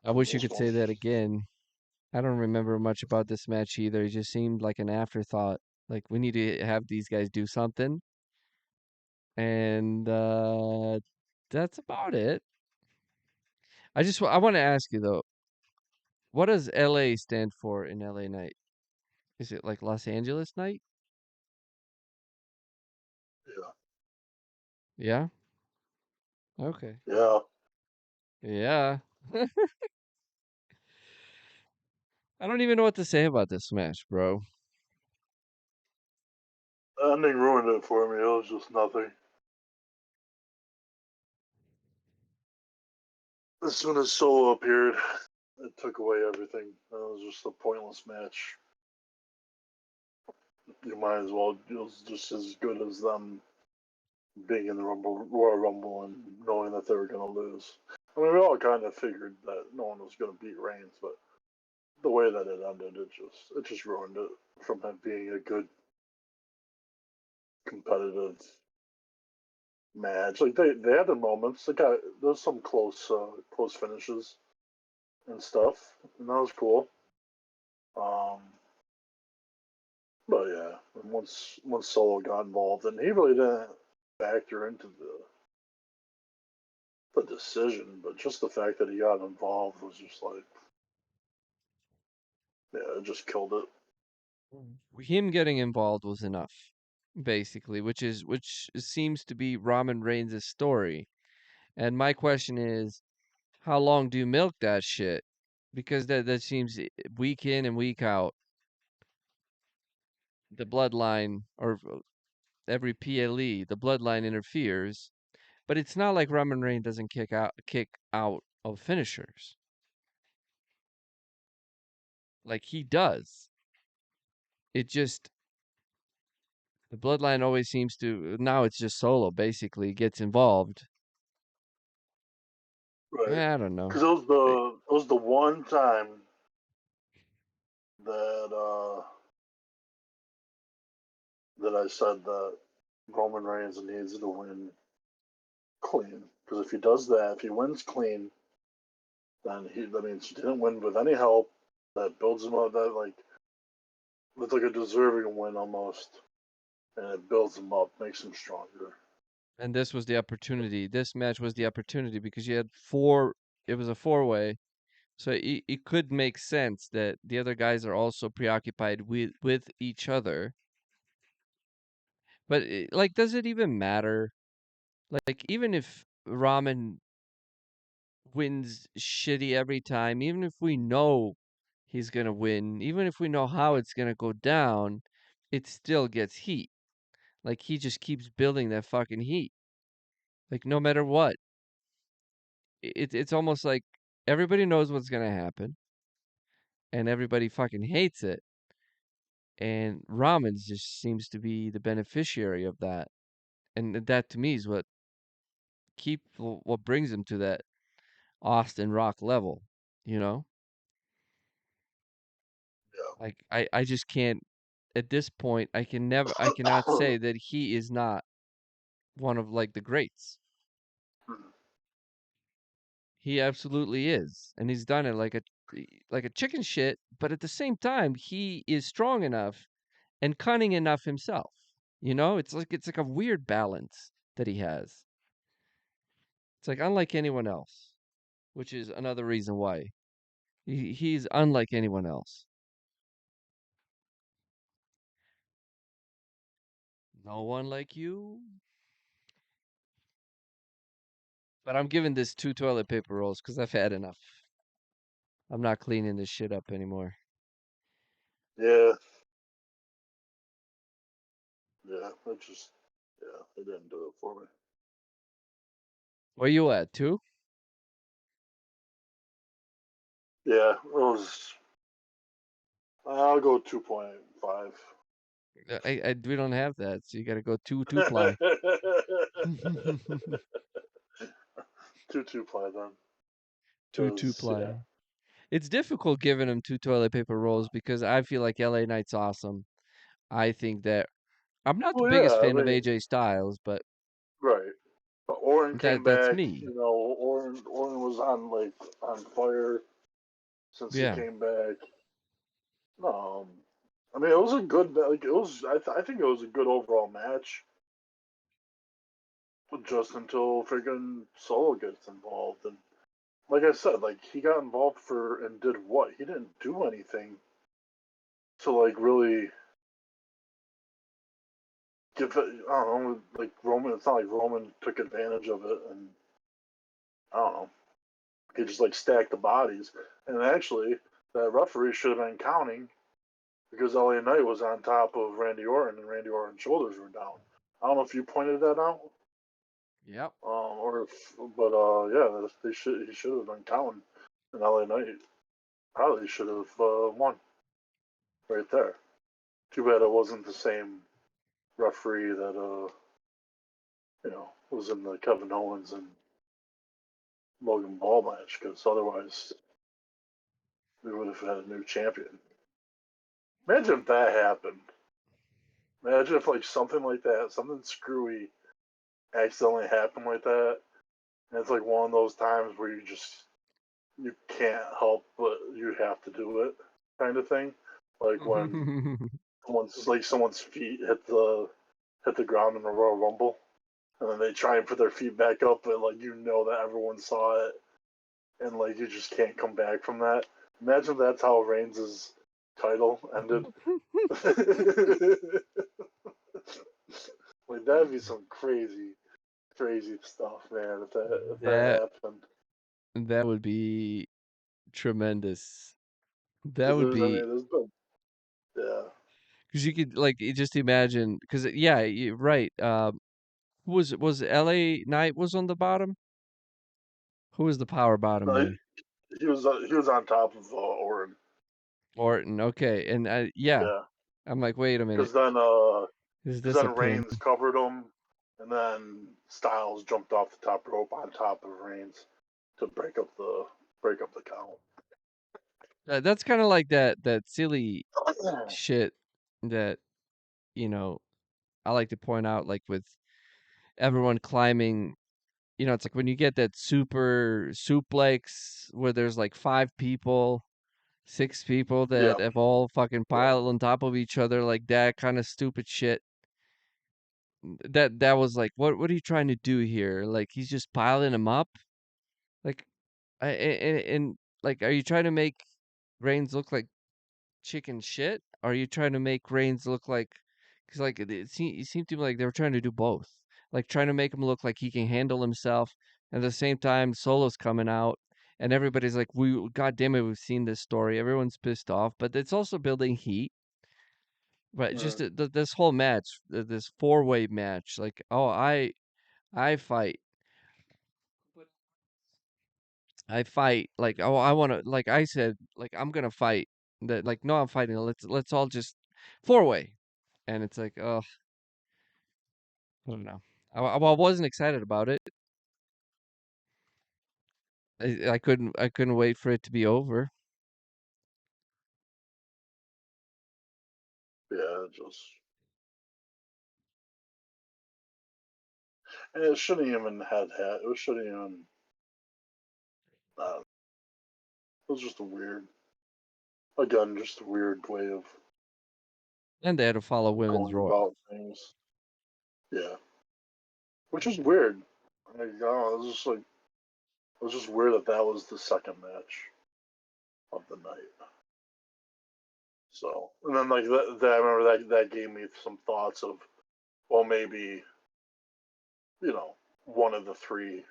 I wish you This could one. say that again. I don't remember much about this match either. It just seemed like an afterthought. Like we need to have these guys do something, and that's about it. I want to ask you though, what does LA stand for in LA Night? Is it like Los Angeles Night? Yeah. Yeah. Okay. Yeah. Yeah. I don't even know what to say about this match, bro. The ending ruined it for me. It was just nothing. As soon as Solo appeared, it took away everything. It was just a pointless match. You might as well. It was just as good as them being in the Royal Rumble and knowing that they were going to lose. I mean, we all kind of figured that no one was going to beat Reigns, but the way that it ended, it just ruined it from him being a good competitive match. Like they had their moments. There's some close finishes and stuff, and that was cool. Um, but yeah, once Solo got involved, and he really didn't factor into the decision, but just the fact that he got involved was just like, yeah, it just killed it. Him getting involved was enough, basically, which seems to be Roman Reigns' story. And my question is, how long do you milk that shit? Because that seems week in and week out, the bloodline or every PLE, the bloodline interferes. But it's not like Roman Reigns doesn't kick out of finishers. Like he does. It just the bloodline always seems to now it's just Solo basically gets involved. Right. I don't know. Because it was the one time that that I said that Roman Reigns needs to win clean. Because if he does that, if he wins clean, then that means he didn't win with any help. That builds him up. That like it's like a deserving win almost, and it builds him up, makes him stronger. And this was the opportunity. This match was the opportunity because you had four. It was a four-way, so it could make sense that the other guys are also preoccupied with each other. But like, does it even matter? Like, even if Ramen wins shitty every time, even if we know he's gonna win, even if we know how it's gonna go down, it still gets heat. Like he just keeps building that fucking heat. Like no matter what. It's almost like everybody knows what's gonna happen and everybody fucking hates it. And Ramen just seems to be the beneficiary of that. And that to me is what brings him to that Austin Rock level, you know? Like I just can't at this point I cannot Yeah. say that he is not one of like the greats. He absolutely is. And he's done it like a chicken shit, but at the same time he is strong enough and cunning enough himself. You know, it's like a weird balance that he has. It's like unlike anyone else, which is another reason why he's unlike anyone else. No one like you. But I'm giving this 2 toilet paper rolls because I've had enough. I'm not cleaning this shit up anymore. Yeah, yeah, it didn't do it for me. Where you at, 2? Yeah, it was. I'll go 2.5. We don't have that, so you got to go two ply. 2.2 ply then. Two Because yeah, ply. It's difficult giving him 2 toilet paper rolls because I feel like LA Knight's awesome. I think that I'm not the well, biggest yeah. I fan of mean, AJ Styles, but right. But Orton came that's back. me. Orton was on fire. since he Yeah. came back. Um, I mean, it was a good like it was. I think it was a good overall match, just until freaking Solo gets involved. And like I said, like he got involved for and did what? He didn't do anything to like really give it. I don't know. Like Roman, it's not like Roman took advantage of it, and I don't know. He just like stacked the bodies. And actually, that referee should have been counting because LA Knight was on top of Randy Orton, and Randy Orton's shoulders were down. I don't know if you pointed that out. Yep. Or if, but yeah, they should he should have been counting, and LA Knight probably should have won right there. Too bad it wasn't the same referee that was in the Kevin Owens and Logan Paul match, because otherwise we would have had a new champion. Imagine if that happened. Imagine if like something like that, something screwy, accidentally happened like that, and it's like one of those times where you can't help but you have to do it, kind of thing. Like when someone's feet hit the ground in the Royal Rumble, and then they try and put their feet back up, but like that everyone saw it, and like you just can't come back from that. Imagine that's how Reigns' title ended. Like that'd be some crazy, crazy stuff, man. If That that happened, that would be tremendous. That because would I be mean, there's been yeah, because you could like just imagine because yeah, you're right. Who was L.A. Knight was on the bottom? Who was the power bottom no, there? he was on top of Orton. Orton. Okay, and yeah, Yeah, I'm like, wait a minute, because then is because this a then pin? Reigns covered him, and then Styles jumped off the top rope on top of Reigns to break up the count. That's kind of like that silly shit that you know I like to point out, like with everyone climbing. It's like when you get that super suplex where there's like 5 people, 6 people Yeah, that have all fucking yeah. piled on top of each other, like that kind of stupid shit. That was like, what are you trying to do here? Like he's just piling them up. Like, and like, are you trying to make Reigns look like chicken shit? Or are you trying to make Reigns look like? Because like it seemed to me like they were trying to do both, like trying to make him look like he can handle himself, and at the same time Solo's coming out, and everybody's like, "We, God damn it, we've seen this story." Everyone's pissed off, but it's also building heat. But just Mm. this whole match, this four-way match, like, oh, I fight. I fight like, oh, I want to, like I said, like I'm gonna fight. That like, no, I'm fighting. Let's all just four-way, and it's like, oh, I don't know. I wasn't excited about it. I couldn't wait for it to be over. Yeah, just and it shouldn't even had it shouldn't even. It was just a weird, again, just a weird way of And they had to follow Women's going Royal. about things. Yeah, which is weird. Like, I don't know, it was just weird that that was the second match of the night. So, and then like that I remember that gave me some thoughts of, well, maybe one of the three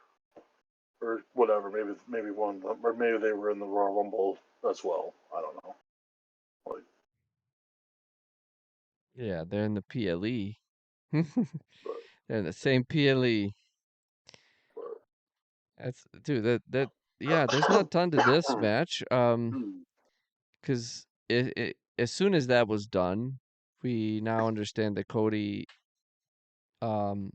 or whatever, maybe one of them, or maybe they were in the Royal Rumble as well. I don't know. Like, Yeah, they're in the PLE. but, They're in the same PLE. That's dude. That yeah. There's not a ton to this but match. Because as soon as that was done, we now understand that Cody. Um,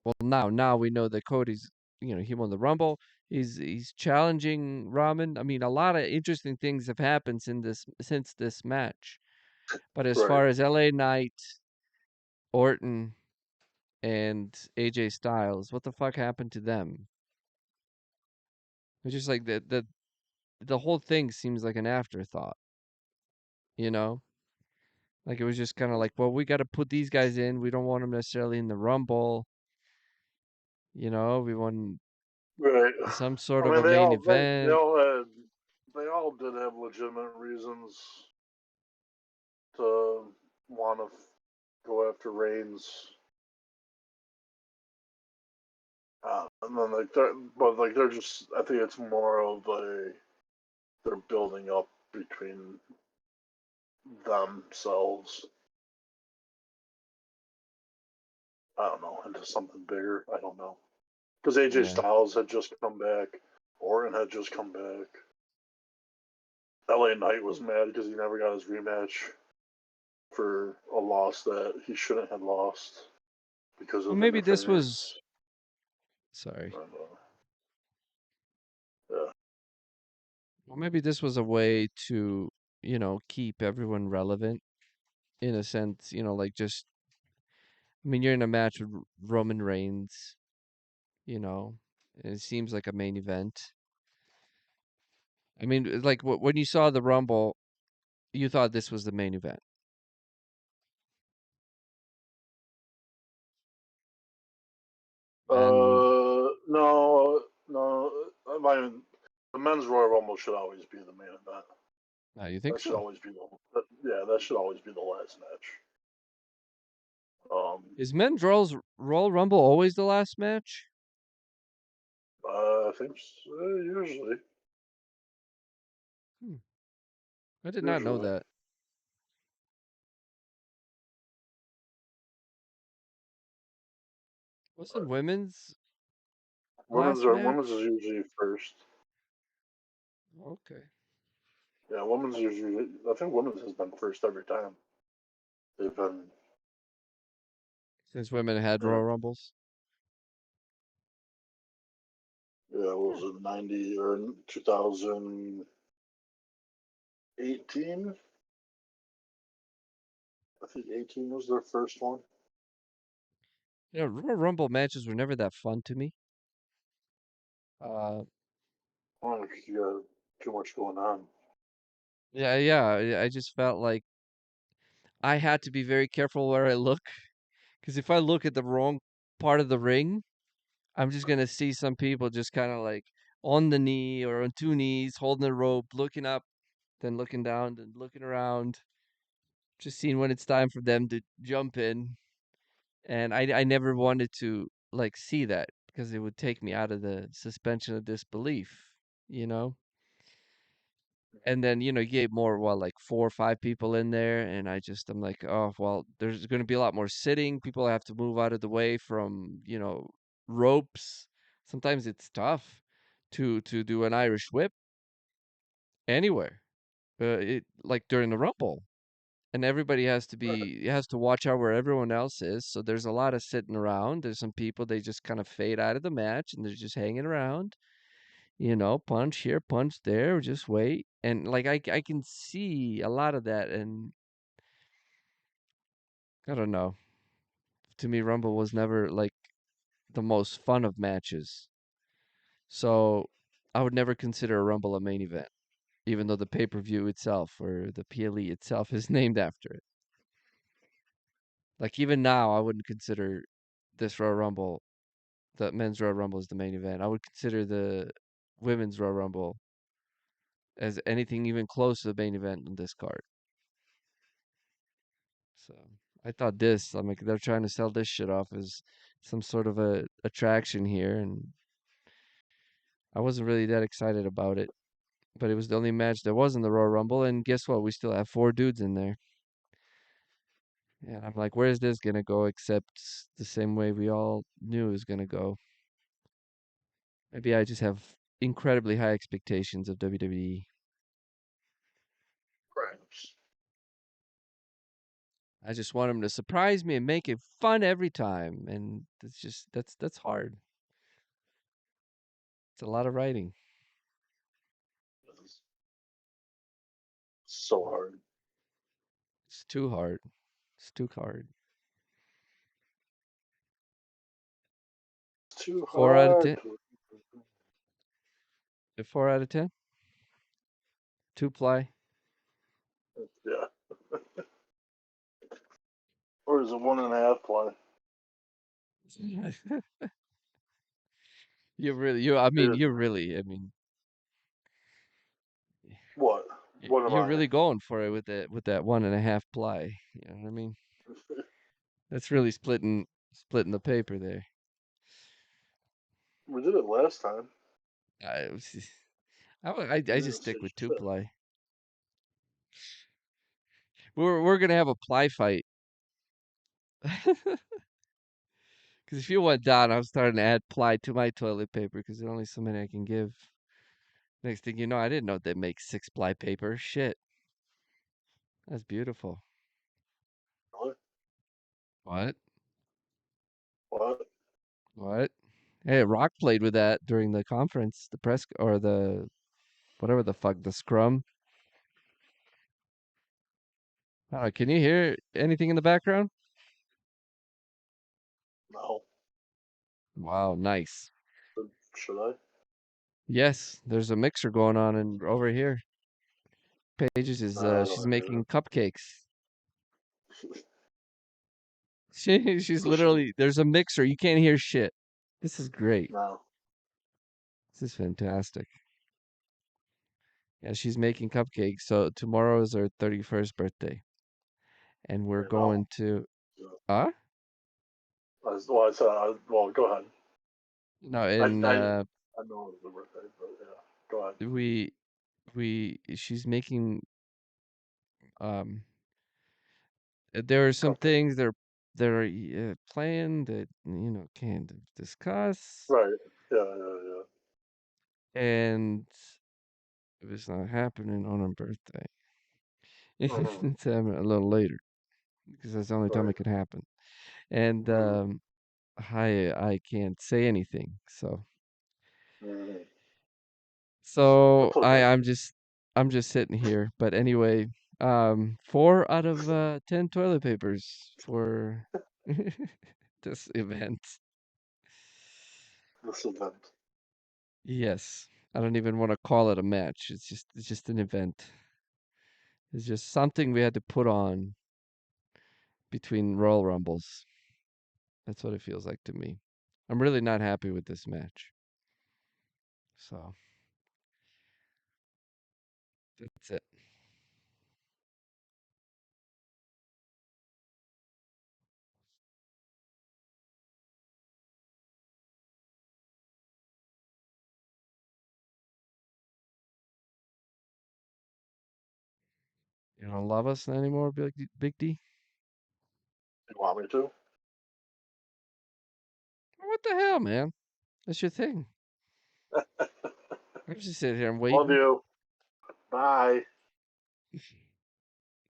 well, now we know that Cody's. He won the Rumble. He's challenging Ramen. I mean, a lot of interesting things have happened since this match. But as right. far as LA Knight, Orton, and AJ Styles, what the fuck happened to them? It's just like that the whole thing seems like an afterthought, you know? Like it was just kind of like, well, we got to put these guys in. We don't want them necessarily in the Rumble, we want Right. some sort I of mean, a main event. they all did have legitimate reasons to want to go after Reigns. And then they're just. I think it's more of they're building up between themselves. I don't know, into something bigger. I don't know, because AJ Yeah. Styles had just come back, Orton had just come back. LA Knight was mad because he never got his rematch for a loss that he shouldn't have lost because Well, of maybe this was, interference. sorry. And, yeah, Well, maybe this was a way to, keep everyone relevant in a sense, like just, I mean, you're in a match with Roman Reigns, and it seems like a main event. I mean, like when you saw the Rumble, you thought this was the main event. And no, no. I mean, the men's Royal Rumble should always be the main event. you think That should so? always be yeah. That should always be the last match. Um, Is men's Royal Rumble always the last match? I think usually, Hmm, I did not know usually, that. Wasn't women's last women's is match? usually first. Okay. Yeah, women's usually. I think women's has been first every time. They've been. Since women had Yeah, Royal Rumbles. yeah. What Hmm. was it 90 or 2018? I think 18 was their first one. Royal Rumble matches were never that fun to me. Uh, I don't think you got too much going on. yeah, yeah. I just felt like I had to be very careful where I look, because if I look at the wrong part of the ring, I'm just gonna see some people just kind of like on the knee or on two knees, holding the rope, looking up, then looking down, then looking around, just seeing when it's time for them to jump in. And I never wanted to like see that because it would take me out of the suspension of disbelief, you know? And then, you get more, well, like 4 or 5 people in there, and I'm like, oh, well, there's going to be a lot more sitting. People have to move out of the way from, ropes. Sometimes it's tough to do an Irish whip anywhere. It like during the Rumble, and everybody has to watch out where everyone else is. So there's a lot of sitting around. There's some people they just kind of fade out of the match, and they're just hanging around. Punch here, punch there, just wait. And like I can see a lot of that, and I don't know. To me, Rumble was never like the most fun of matches. So I would never consider a Rumble a main event, even though the pay-per-view itself or the PLE itself is named after it. Like even now, I wouldn't consider this Royal Rumble, the men's Royal Rumble, is the main event. I would consider the women's Royal Rumble as anything even close to the main event on this card. So I thought I'm like, they're trying to sell this shit off as some sort of a attraction here, and I wasn't really that excited about it. But it was the only match there was in the Royal Rumble, and guess what? We still have 4 dudes in there. And I'm like, where's this gonna go? Except the same way we all knew it was gonna go. Maybe I just have incredibly high expectations of WWE. Perhaps. I just want them to surprise me and make it fun every time, and that's hard. It's a lot of writing. It's so hard. It's too hard. It's too hard. It's too 4 out of hard 10. to. 4 out of 10. 2 ply. Yeah. Or is it 1.5 ply? I mean, Seriously. What? What am you're I? really going for it with that 1.5 ply. You know what I mean? That's really splitting the paper there. We did it last time. I was I You just didn't stick say with two shit. ply. We're gonna have a ply fight. Because if you went down, I'm starting to add ply to my toilet paper because there's only so many I can give. Next thing you know, I didn't know they make 6 ply paper. Shit, that's beautiful. Really? What? What? What? Hey, Rock played with that during the conference, the press or the whatever the fuck, the scrum. Can you hear anything in the background? No. Wow, nice. Should I? Yes, there's a mixer going on and over here. Pages is No, I she's don't hear making cupcakes. it. She's So she. literally there's a mixer. You can't hear shit. This is great. No. This is fantastic. Yeah, she's making cupcakes. So tomorrow is her 31st birthday, and we're I know. going to So, huh? well, I said, well, go ahead. No, I, in I, I know it was a birthday, but yeah. Go ahead. we she's making um there are some Cupcake. things that are planned that can't discuss, Right. Yeah, yeah, and if it's not happening on her birthday, yeah. Mm-hmm. it's happening a little later because that's the only time Right. it could happen. And Mm-hmm. I can't say anything, so Mm-hmm. so That's okay. I'm just sitting here. But anyway, 4 out of 10 toilet papers for this event. This event. Yes. I don't even want to call it a match. It's just an event. It's just something we had to put on between Royal Rumbles. That's what it feels like to me. I'm really not happy with this match. So that's it. You don't love us anymore, Big D? You want me to? What the hell, man? That's your thing. I'm just sitting here and Love waiting. you. Bye.